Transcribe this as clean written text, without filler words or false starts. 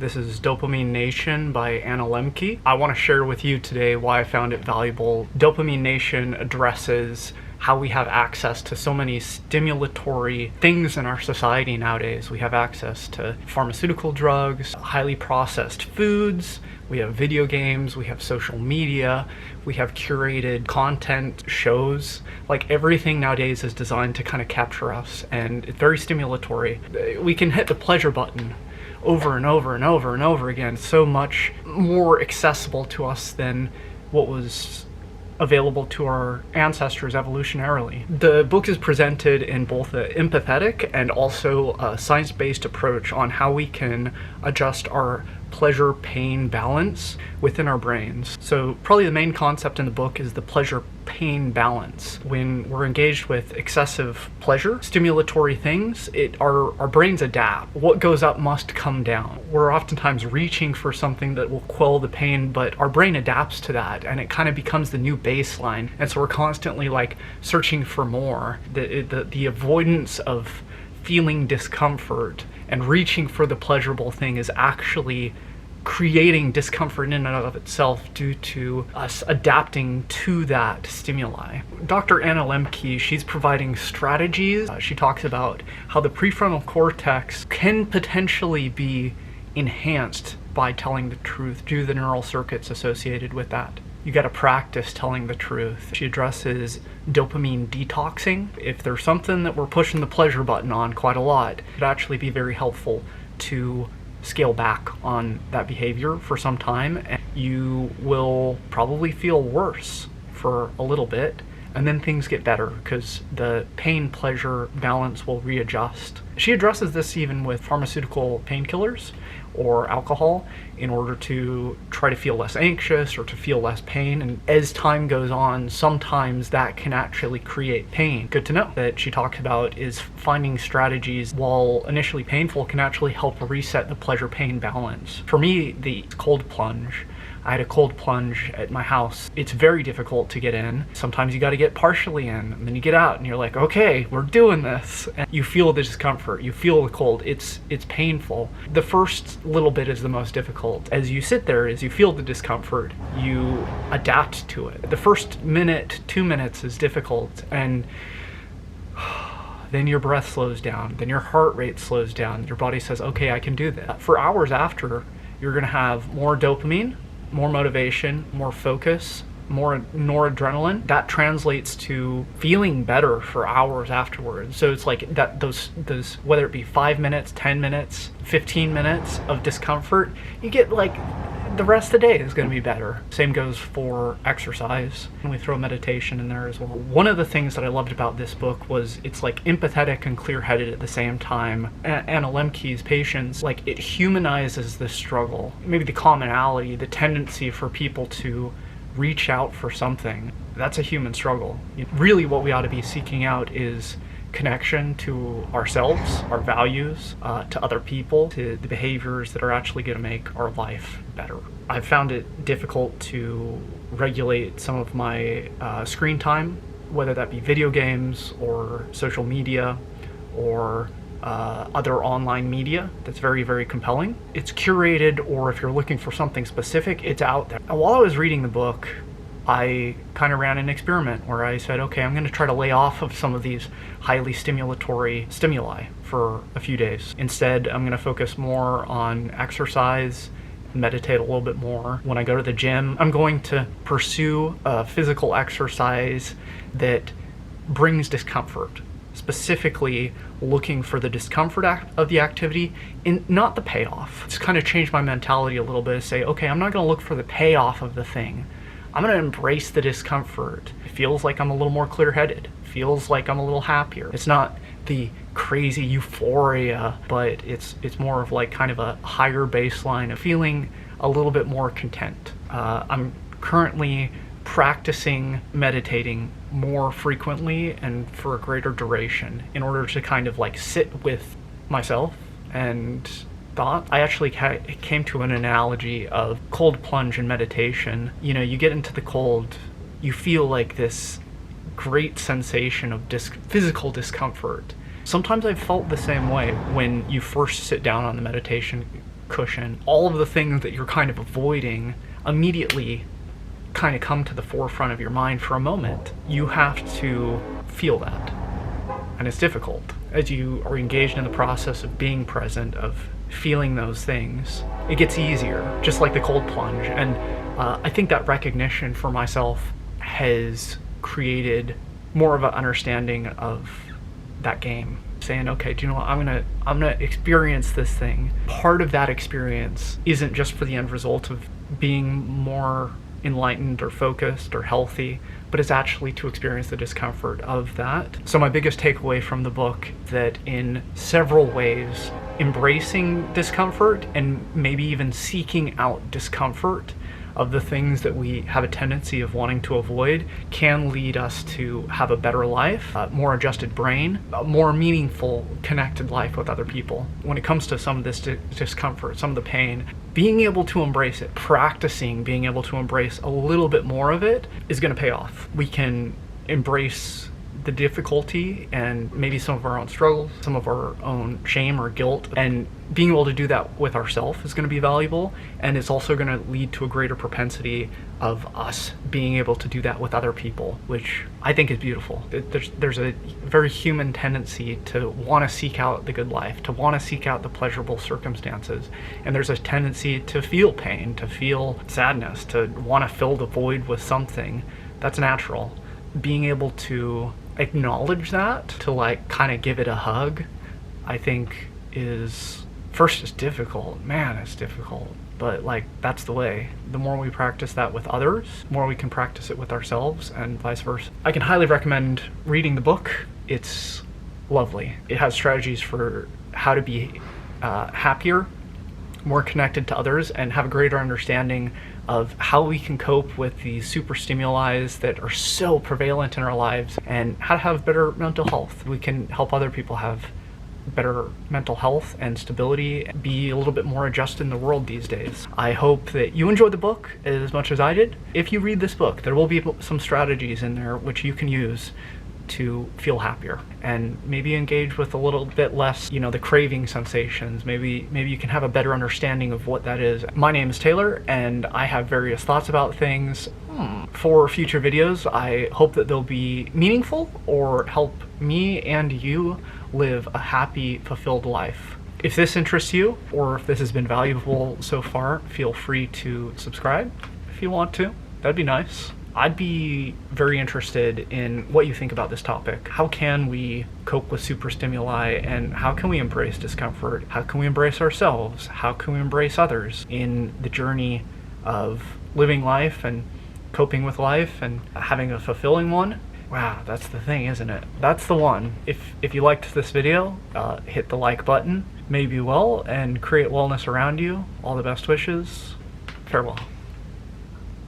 This is Dopamine Nation by Lembke. I want to share with you today why I found it valuable. Dopamine Nation addresses how we have access to so many stimulatory things in our society nowadays. We have access to pharmaceutical drugs, highly processed foods, we have video games, we have social media, we have curated content, shows. Like everything nowadays is designed to kind of capture us, and it's very stimulatory. We can hit the pleasure button over and over and over and over again. So much more accessible to us than what was available to our ancestors evolutionarily. The book is presented in both an empathetic and also a science-based approach on how we can adjust our pleasure-pain balance within our brains. So probably the main concept in the book is the pleasure-pain balance. When we're engaged with excessive pleasure, stimulatory things, our brains adapt. What goes up must come down. We're oftentimes reaching for something that will quell the pain, but our brain adapts to that, and it kind of becomes the new baseline. And so we're constantly like searching for more. The avoidance of feeling discomfort and reaching for the pleasurable thing is actually creating discomfort in and of itself due to us adapting to that stimuli. Dr. Anna Lembke, she's providing strategies. She talks about how the prefrontal cortex can potentially be enhanced by telling the truth due to the neural circuits associated with that. You got to practice telling the truth. She addresses dopamine detoxing. If there's something that we're pushing the pleasure button on quite a lot, it would actually be very helpful to scale back on that behavior for some time. And you will probably feel worse for a little bit, and then things get better because the pain-pleasure balance will readjust. She addresses this even with pharmaceutical painkillers or alcohol in order to try to feel less anxious or to feel less pain. And as time goes on, sometimes that can actually create pain. Good to know that she talks about is finding strategies, while initially painful, can actually help reset the pleasure-pain balance. For me, the cold plunge. I had a cold plunge at my house. It's very difficult to get in. Sometimes you got to get partially in, and then you get out and you're like, okay, we're doing this. And you feel the discomfort, you feel the cold. It's painful. The first little bit is the most difficult. As you sit there, as you feel the discomfort, you adapt to it. The first minute, 2 minutes is difficult, and then your breath slows down, then your heart rate slows down. Your body says, okay, I can do that. For hours after, you're gonna have more dopamine, more motivation, more focus, more noradrenaline. That translates to feeling better for hours afterwards. So it's like that those whether it be 5 minutes, 10 minutes, 15 minutes of discomfort, you get like the rest of the day is going to be better. Same goes for exercise. And we throw meditation in there as well. One of the things that I loved about this book was it's like empathetic and clear-headed at the same time. Anna Lembke's patients, like it humanizes the struggle, maybe the commonality, the tendency for people to reach out for something. That's a human struggle. Really what we ought to be seeking out is connection to ourselves, our values, to other people, to the behaviors that are actually going to make our life better. I've found it difficult to regulate some of my screen time, whether that be video games or social media or other online media that's very, very compelling. It's curated, or if you're looking for something specific, it's out there. While I was reading the book, I kind of ran an experiment where I said, okay, I'm going to try to lay off of some of these highly stimulatory stimuli for a few days. Instead, I'm going to focus more on exercise, meditate a little bit more. When I go to the gym, I'm going to pursue a physical exercise that brings discomfort, specifically looking for the discomfort of the activity and not the payoff. It's kind of changed my mentality a little bit to say, okay, I'm not going to look for the payoff of the thing. I'm going to embrace the discomfort. It feels like I'm a little more clear-headed. It feels like I'm a little happier. It's not the crazy euphoria, but it's more of like kind of a higher baseline of feeling a little bit more content. I'm currently practicing meditating more frequently and for a greater duration in order to kind of like sit with myself and thought. I actually came to an analogy of cold plunge and meditation. You know, you get into the cold, you feel like this great sensation of physical discomfort. Sometimes I've felt the same way when you first sit down on the meditation cushion, all of the things that you're kind of avoiding immediately kind of come to the forefront of your mind for a moment. You have to feel that. And it's difficult. As you are engaged in the process of being present, of feeling those things, it gets easier, just like the cold plunge. And I think that recognition for myself has created more of an understanding of that game. Saying, okay, do you know what, I'm gonna experience this thing. Part of that experience isn't just for the end result of being more enlightened or focused or healthy, but it's actually to experience the discomfort of that. So my biggest takeaway from the book, that in several ways, embracing discomfort and maybe even seeking out discomfort of the things that we have a tendency of wanting to avoid can lead us to have a better life, a more adjusted brain, a more meaningful, connected life with other people. When it comes to some of this discomfort, some of the pain, being able to embrace it, practicing being able to embrace a little bit more of it is going to pay off. We can embrace the difficulty and maybe some of our own struggles, some of our own shame or guilt, and being able to do that with ourselves is going to be valuable, and it's also going to lead to a greater propensity of us being able to do that with other people, which I think is beautiful. There's a very human tendency to want to seek out the good life, to want to seek out the pleasurable circumstances, and there's a tendency to feel pain, to feel sadness, to want to fill the void with something. That's natural. Being able to acknowledge that, to like kind of give it a hug, I think is, first, it's difficult. Man, it's difficult. But like, that's the way. The more we practice that with others, the more we can practice it with ourselves, and vice versa. I can highly recommend reading the book. It's lovely. It has strategies for how to be happier, more connected to others, and have a greater understanding of how we can cope with the super stimuli that are so prevalent in our lives, and how to have better mental health. We can help other people have better mental health and stability, be a little bit more adjusted in the world these days. I hope that you enjoyed the book as much as I did. If you read this book, there will be some strategies in there which you can use to feel happier and maybe engage with a little bit less, the craving sensations. Maybe you can have a better understanding of what that is. My name is Taylor, and I have various thoughts about things. For future videos, I hope that they'll be meaningful or help me and you live a happy, fulfilled life. If this interests you, or if this has been valuable so far, feel free to subscribe if you want to. That'd be nice. I'd be very interested in what you think about this topic. How can we cope with super stimuli, and how can we embrace discomfort? How can we embrace ourselves? How can we embrace others in the journey of living life and coping with life and having a fulfilling one? Wow, that's the thing, isn't it? That's the one. If you liked this video, hit the like button. May you be well and create wellness around you. All the best wishes. Farewell.